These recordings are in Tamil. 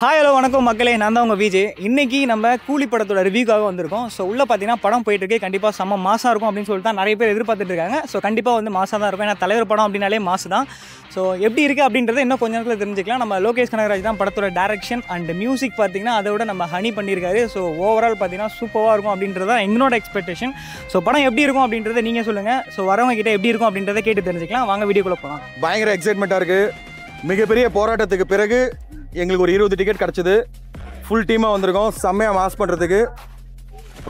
ஹாய் ஹலோ வணக்கம் மக்களே, நான் தான் உங்கள் விஜய். இன்றைக்கி நம்ம கூலி படத்தோட ரிவ்யூக்காக வந்திருக்கோம். ஸோ உள்ளே பார்த்தீங்கன்னா படம் போயிட்டுருக்கு. கண்டிப்பாக செம்ம மாசாக இருக்கும் அப்படின்னு சொல்லிட்டு தான் நிறைய பேர் எதிர்பார்த்துட்டு இருக்காங்க. ஸோ கண்டிப்பாக வந்து மாசாக தான் இருக்கும். ஏன்னா தலைவர் படம் அப்படின்னாலே மாசு தான். ஸோ எப்படி இருக்குது அப்படின்றத இன்னும் கொஞ்ச நேரத்தில் தெரிஞ்சுக்கலாம். நம்ம லோகேஷ் கனகராஜ் தான் படத்தோட டேரக்ஷன் அண்ட் மியூசிக் பார்த்தீங்கன்னா அதை விட நம்ம ஹனி பண்ணியிருக்காரு. ஸோ ஓவரால் பார்த்தீங்கன்னா சூப்பராக இருக்கும் அப்படின்றது தான் எங்களோட எக்ஸ்பெக்டேஷன். ஸோ படம் எப்படி இருக்கும் அப்படின்றத நீங்கள் சொல்லுங்கள். ஸோ வரவங்க கிட்டே எப்படி இருக்கும் அப்படின்றத கேட்டு தெரிஞ்சுக்கலாம். வாங்க வீடியோக்குள்ளே போகலாம். பயங்கர எக்ஸைட்மெண்ட்டாக இருக்குது. மிகப்பெரிய போராட்டத்துக்கு பிறகு எங்களுக்கு ஒரு 20 டிக்கெட் கிடச்சிது. ஃபுல் டீமாக வந்திருக்கோம் செம்மையாக மாஸ் பண்ணுறதுக்கு.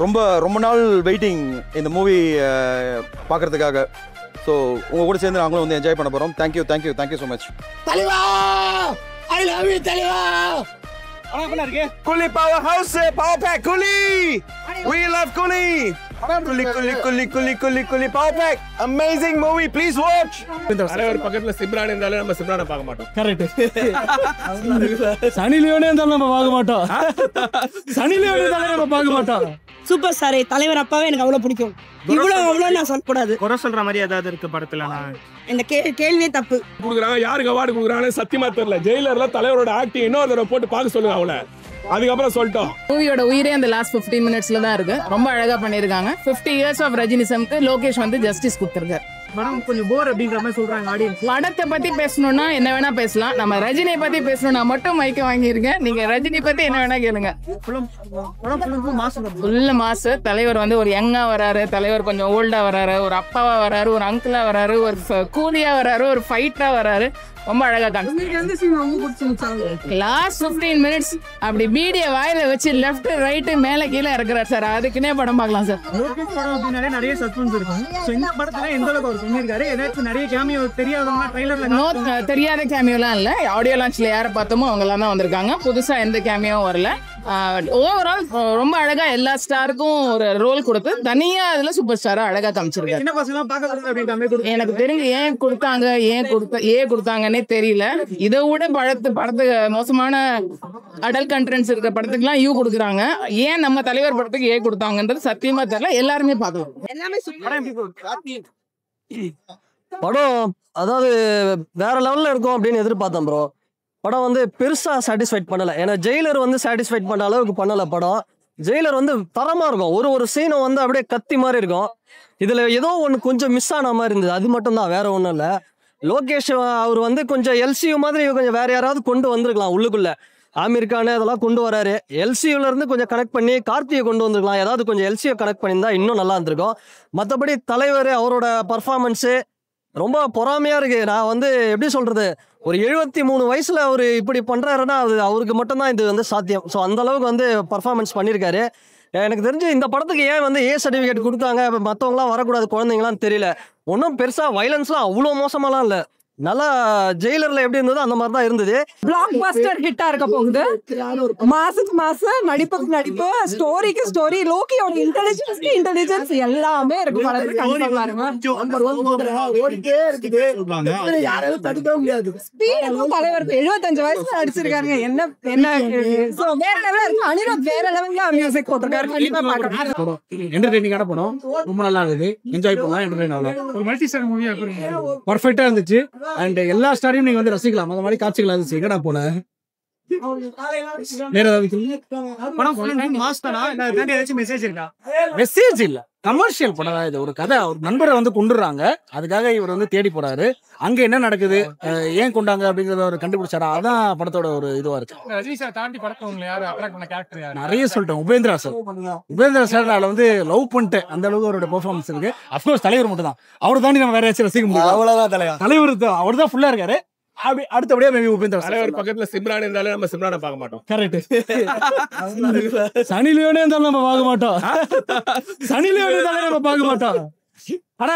ரொம்ப நாள் வெயிட்டிங் இந்த மூவி பார்க்குறதுக்காக. ஸோ உங்கள் கூட சேர்ந்து நாங்களும் வந்து என்ஜாய் பண்ண போகிறோம். Thank you so much. தலைவா, ஐ லவ் யூ தலைவா. Coolie power house power pack Coolie. We love Coolie. Coolie power pack. Amazing movie, please watch. தலைவர் பக்கத்துல சிம்ரான் இருந்தாலும் நம்ம சிம்ரானை பார்க்க மாட்டோம். கரெக்ட். சனி லியோனே இருந்தாலும் நம்ம பார்க்க மாட்டோம். சனி லியோனே இருந்தாலும் நம்ம பார்க்க மாட்டோம். சூப்பர் ஸ்டார் தலைவர் அப்பாவே எனக்கு அவ்வளவு பிடிக்கும். இவ்வளவு நான் சொல்லக்கூடாது. குறை சொல்கிற மாதிரி ஏதாவது இருக்குது படத்தில்? நான் இந்த கேள்வியே தப்பு. கொடுக்குறாங்க, யாருக்கு அவார்டு கொடுக்குறாங்கன்னு சத்தியமா தெரியல. ஜெயிலர்ல தலைவரோட ஆக்டிங் இன்னொரு தடவை போட்டு பார்க்க சொல்லுங்க அவளை. அதுக்கப்புறம் சொல்லிட்டோம். மூவியோட உயிரே அந்த லாஸ்ட் 15 மினிட்ஸ்ல தான் இருக்கு. ரொம்ப அழகா பண்ணிருக்காங்க. 50 இயர்ஸ் ஆஃப் ரஜினிசம்க்கு லோகேஷ் வந்து ஜஸ்டிஸ் கொடுத்துருக்காரு. படம் கொஞ்சம் போர் அப்படின்ற மாதிரி சொல்கிறாங்க ஆடியன்ஸ். படத்தை பத்தி பேசணும்னா என்ன வேணா பேசலாம். நம்ம ரஜினியை பத்தி பேசணும்னா மட்டும் மைக்க வாங்கியிருக்கேன். நீங்க ரஜினி பத்தி என்ன வேணா கேளுங்க. ஃபுல்லு மாசு. தலைவர் வந்து ஒரு யங்கா வராரு, தலைவர் கொஞ்சம் ஓல்டா வராரு, ஒரு அப்பாவா வராரு, ஒரு அங்கிளா வராரு, ஒரு கூலியா வராரு, ஒரு ஃபைட்டா வராரு. ரொம்ப அழகா லாஸ்ட் 15 மினிட்ஸ் அப்படி பீடிய வாயில வச்சு லெஃப்ட் ரைட்டு மேல கீழே இறக்குறாரு சார். அதுக்குன்னே படம் பார்க்கலாம் சார். லோகேஷ் படம் அப்படின்னாலே நிறைய சஸ்பென்ஸ் இருக்கும். ஸோ இந்த படத்தில் எந்த அளவுக்கு அவர் பண்ணியிருக்காரு? ஏதாச்சும் நிறைய கேமியோ தெரியாதவங்க ட்ரைலரில் தெரியாத கேமியோலாம் இல்லை. ஆடியோ லான்ச்ல யாரை பார்த்தோமோ அவங்கலாம் தான் வந்திருக்காங்க. புதுசா எந்த கேமியோவும் வரல. ஓவரால் ரொம்ப அழகா எல்லா ஸ்டாருக்கும் ஒரு ரோல் கொடுத்து தனியா அதுல சூப்பர் ஸ்டாரா அழகா காமிச்சிருக்காரு. என்ன பசங்க பார்க்க அப்படின்ற எனக்கு தெரிஞ்சு ஏன் கொடுத்தாங்கன்னே தெரியல. இதை விட படத்துக்கு மோசமான அடல் கண்டென்ட்ஸ் இருக்கிற படத்துக்குலாம் யூ கொடுக்குறாங்க. ஏன் நம்ம தலைவர் படத்துக்கு ஏன் கொடுத்தாங்கன்றது சத்தியமா தெரியல. எல்லாருமே பார்க்கலாம். எல்லாமே படம் அதாவது வேற லெவல்ல இருக்கும் அப்படின்னு எதிர்பார்த்தேன் ப்ரோ. படம் வந்து பெருசா சாட்டிஸ்ஃபைட் பண்ணல. ஏன்னா ஜெயிலர் வந்து சாட்டிஸ்ஃபைட் பண்ண அளவுக்கு பண்ணல படம். ஜெயிலர் வந்து தரமா இருக்கும். ஒரு சீனும் வந்து அப்படியே கத்தி மாதிரி இருக்கும். இதுல ஏதோ ஒன்று கொஞ்சம் மிஸ் ஆன மாதிரி இருந்தது. அது மட்டும் தான், வேற ஒன்றும் இல்லை. லோகேஷ் அவர் வந்து கொஞ்சம் எல்சியூ மாதிரி கொஞ்சம் வேற யாராவது கொண்டு வந்திருக்கலாம். உள்ளுக்குள்ள ஆமீர் கான் அதெல்லாம் கொண்டு வராரு. எல்சியூல இருந்து கொஞ்சம் கனெக்ட் பண்ணி கார்த்தியை கொண்டு வந்திருக்கலாம். ஏதாவது கொஞ்சம் எல்சியூ கனெக்ட் பண்ணியிருந்தா இன்னும் நல்லா இருந்திருக்கும். மற்றபடி தலைவர் அவரோட பர்ஃபார்மன்ஸு ரொம்ப பொறாமையா இருக்கு. நான் வந்து எப்படி சொல்றது, ஒரு 73 வயசுல அவர் இப்படி பண்றாருன்னா அது அவருக்கு மட்டும்தான் இது வந்து சாத்தியம். ஸோ அந்த அளவுக்கு வந்து பர்ஃபார்மன்ஸ் பண்ணியிருக்காரு. எனக்கு தெரிஞ்சு இந்த படத்துக்கு ஏன் வந்து ஏ சர்டிஃபிகேட் கொடுத்தாங்க, மற்றவங்களாம் வரக்கூடாது குழந்தைங்களாம் தெரியல. ஒன்றும் பெருசா வைலன்ஸ்லாம் அவ்வளோ மோசமாலாம் இல்லை. நல்லா ஜெயிலர்ல எப்படி இருந்ததோ அந்த மாதிரி தான் இருந்தது. பிளாக் பஸ்டர் ஹிட்டா இருக்க போகுது. மாசுக்கு மாசு, நடிப்புக்கு நடிப்பு, ஸ்டோரிக்கு ஸ்டோரி, லோகியோட இன்டெலிஜென்ஸ் எல்லாமே இருக்கு. தலைவர் 75 வயசுல நடிச்சிருக்காங்க. என்ன வேற லெவலா இருக்கு. அனிருத் வேற லெவல்ல மியூசிக் போட்டிருக்காரு. கண்டிப்பா பார்க்கலாம். என்டர்டெய்னிங்கான படம், ரொம்ப நல்லா இருந்தது. என்ஜாய் பண்ணலாம். என்டர்டெய்ன் ஒரு மல்டி ஸ்டார் மூவியா பர்ஃபெக்டா இருந்துச்சு. அண்ட் எல்லா ஸ்டாரையும் நீங்க வந்து ரசிக்கலாம். அந்த மாதிரி காட்சிகள் இருந்துச்சு. எங்கடா போனேன் மெசேஜ் இல்ல, கமர்ஷியல் படம் தான் இது. ஒரு கதை, ஒரு நண்பரை வந்து கொண்டுறாங்க. அதுக்காக இவர் வந்து தேடி போறாரு. அங்க என்ன நடக்குது, ஏன் கொண்டாங்க அப்படிங்கறத அவர் கண்டுபிடிச்சாரா. அதான் படத்தோட ஒரு இதுவா இருக்கு. நிறைய சொல்லிட்டேன். உபேந்திரா சார் நான் வந்து லவ் பண்ணிட்டேன். அந்த அளவுக்கு அவரோட பெர்ஃபார்மன்ஸ் இருக்கு. அப்கோர்ஸ் தலைவர் மட்டும் தான். அவர் தாண்டி நம்ம வேற யாச்சும் ரசிக்க முடியும். அவ்வளவுதான் தலைவர் தான். அவர் தான் ஃபுல்லா இருக்காரு. அப்படி அடுத்தபடியா மேபி உபேந்திரா தலைவர் பக்கத்துல சிம்ரான் இருந்தாலும் நம்ம சிம்ரானை பார்க்க மாட்டோம். கரெக்ட். சனி லியோனே இருந்தாலும் நம்ம பார்க்க மாட்டோம். சனி லியோனே இருந்தாலும் நம்ம பார்க்க மாட்டோம். ஆனா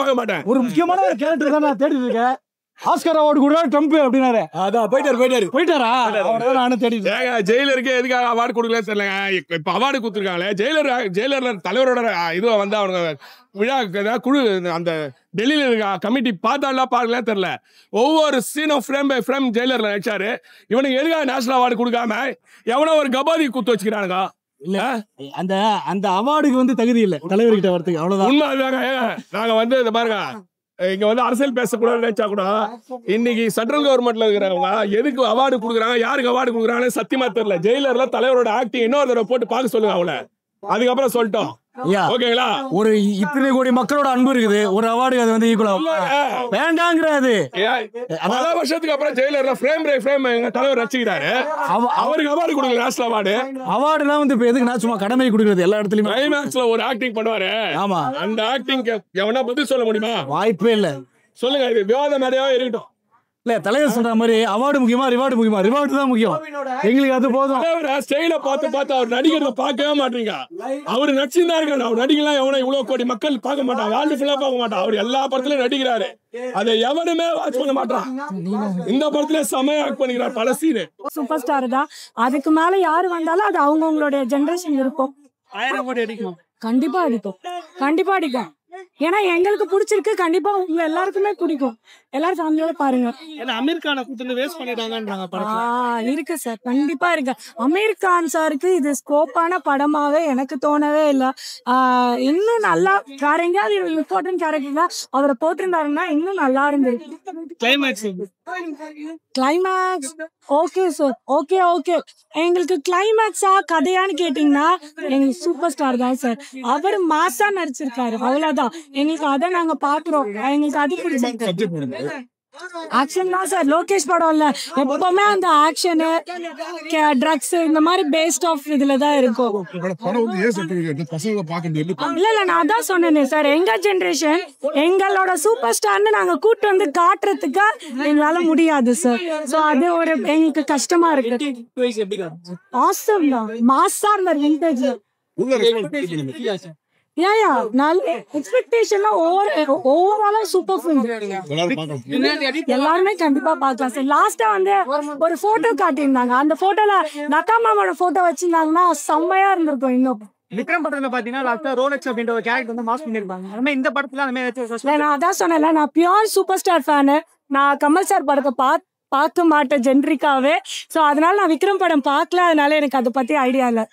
பார்க்க மாட்டேன். ஒரு முக்கியமான ஒரு கேரக்டர் தான் நான் தேடிட்டு இருக்கேன். ஆஸ்கர் அவார்டு கூட ட்ரம்ப் அப்படின்னாரு. அதான் போயிட்டாரா? நானும் தேடிட்டு. ஜெயிலருக்கு எதுக்காக அவார்டு கொடுக்கலன்னு தெரியலங்க. இப்ப அவார்டு கொடுத்துருக்காங்களே, ஜெயிலர்ல தலைவரோட இதுவை வந்து அவங்க விழா குழு அந்த டெல்லியில இருக்க கமிட்டி பார்த்தாலாம் பார்க்கலாம் தெரியல. ஒவ்வொரு சீனும் ஃப்ரேம் பை ஃப்ரேம் ஜெயிலர்ல நடிச்சாரு. இவனுக்கு எதுக்காக நேஷனல் அவார்டு கொடுக்காம எவனோ ஒரு கபாதி குத்து வச்சுக்கிறானுங்க. இல்ல அந்த அந்த அவார்டுக்கு வந்து தகுதி இல்ல தலைவர்கிட்ட வரதுக்கு. அவ்வளவுதான் உண்மை. நாங்க வந்து இதை பாருங்க, இங்க வந்து அரசியல் பேசக்கூடாதுன்னு நினைச்சா கூட இன்னைக்கு சென்ட்ரல் கவர்மெண்ட்ல இருக்கிறவங்க எதுக்கு அவார்டு கொடுக்குறாங்க, யாருக்கு அவார்டு கொடுக்குறாங்கன்னு சத்தியமா தெரியல. ஜெயிலர்ல தலைவரோட ஆக்டிங் இன்னொரு தடவை போட்டு பார்க்க சொல்லுங்க அவங்கள, அதுக்கப்புறம் சொல்லிட்டோம். ஓகேங்களா? ஒரு இத்தனை கோடி மக்களோட அன்பு இருக்குது, ஒரு அவார்டு அது வந்து ஈக்குவலா வேண்டாங்கிறது. பல வருஷத்துக்கு அப்புறம் ஜெயிலர்ல ஃப்ரேம் பை ஃப்ரேம் எங்க தலைவர் ரசிக்கிறாரு, அவருக்கு அவார்டு கொடுக்கல. நேஷனல் அவார்டுலாம் வந்து இப்ப எதுக்கு நான் சும்மா கடமை கொடுக்குறது எல்லா இடத்துலயும். கிளைமேக்ஸ்ல ஒரு ஆக்டிங் பண்ணுவாரு. ஆமா, அந்த ஆக்டிங் எவனா பதில் சொல்ல முடியுமா? வாய்ப்பே இல்ல. சொல்லுங்க, இது விவாத மேடையாவே இருக்கட்டும். இல்ல, தலைவர் சொல்ற மாதிரி அவார்டு முக்கியமா ரிவார்டு முக்கியமா? ரிவார்டு தான் முக்கியம் எங்களுக்கு, அது போதும். ஸ்டைல பார்த்து அவர் நடிக்கிறத பார்க்கவே மாட்டீங்க. அவரு நடிச்சுதான் இருக்காரு. அவர் நடிக்கலாம் எவனை இவ்வளவு கோடி மக்கள் பார்க்க மாட்டாங்க, வேர்ல்டு ஃபுல்லா பார்க்க மாட்டாங்க. அவர் எல்லா படத்துலயும் நடிக்கிறாரு, அதை எவனுமே வாட்ச் பண்ண மாட்டான். இந்த படத்துல செமையா ஆக்ட் பண்ணிக்கிறார். பல சீனு சூப்பர் ஸ்டார் தான். அதுக்கு மேல யாரு வந்தாலும் அது அவங்கவுங்களுடைய ஜெனரேஷன் இருக்கும். 1000 கோடி அடிக்கும், கண்டிப்பா அடிக்கும், கண்டிப்பா அடிக்கும். ஏன்னா எங்களுக்கு பிடிச்சிருக்கு, கண்டிப்பா உங்க எல்லாருக்குமே பிடிக்கும். எல்லாரும் ஃபேமிலியோட பாருங்க. அமீர் கானை கொடுத்து வேஸ்ட் பண்ணிட்டாங்கன்றாங்க படத்துல. இருக்கு சார், கண்டிப்பா இருக்கு. அமீர் கான் சாருக்கு இது ஸ்கோப்பான படமாவே எனக்கு தோணவே இல்லை. இன்னும் நல்லா வேற எங்கேயாவது இம்பார்ட்டன்ட் கேரக்டர் அவரை போட்டிருந்தாருன்னா இன்னும் நல்லா இருந்திருக்கு. Climax okay sir, okay okay. எங்களுக்கு கிளைமேக்ஸா கதையான்னு கேட்டீங்கன்னா எங்களுக்கு சூப்பர் ஸ்டார் தான் சார். அவர் மாசா நடிச்சிருக்காரு, அவ்வளவுதான். எங்களுக்கு அதை நாங்க பாக்குறோம், எங்களுக்கு அது பிடிச்சிருக்கு. ஆக்ஷன் தான் சார். லோகேஷ் படம் இல்ல, எப்பவுமே அந்த ஆக்ஷனு ட்ரக்ஸ் இந்த மாதிரி பேஸ்ட் ஆஃப் இதுல தான் இருக்கும். இல்ல இல்ல, நான் தான் சொன்னேனே சார், எங்க ஜெனரேஷன் எங்களோட சூப்பர் ஸ்டார்னு நாங்க கூட்டு வந்து காட்டுறதுக்கு எங்களால முடியாது சார். சோ அது ஒரு எங்களுக்கு கஷ்டமா இருக்கு. ஆசம் தான், மாசா இருந்தார் விண்டேஜ். நல்ல எக்ஸ்பெக்டேஷன்லாம் ஓவராலா சூப்பர் ஃபிலிம். எல்லாருமே கண்டிப்பா பார்க்கலாம் சார். லாஸ்டா வந்து ஒரு போட்டோ காட்டியிருந்தாங்க, அந்த போட்டோல லதா மாமாவோட போட்டோ வச்சிருந்தாங்கன்னா செம்மையா இருந்திருக்கும். இன்னும் விக்ரம் படத்துல பாத்தீங்கன்னா லாஸ்டா ரோலெக்ஸ் அப்படின்ற ஒரு கேரக்டர் வந்து மாஸ் பண்ணிருப்பாங்க. அந்த மாதிரி இந்த படத்துல அந்த மாதிரி நான் அதான் சொன்னேன்ல, நான் பியூர் சூப்பர் ஸ்டார் ஃபேனு. நான் கமல் சார் படத்தை பார்க்க மாட்டேன் ஜென்ரிக்காவே. ஸோ அதனால நான் விக்ரம் படம் பார்க்கல, அதனால எனக்கு அதை பத்தி ஐடியா இல்லை.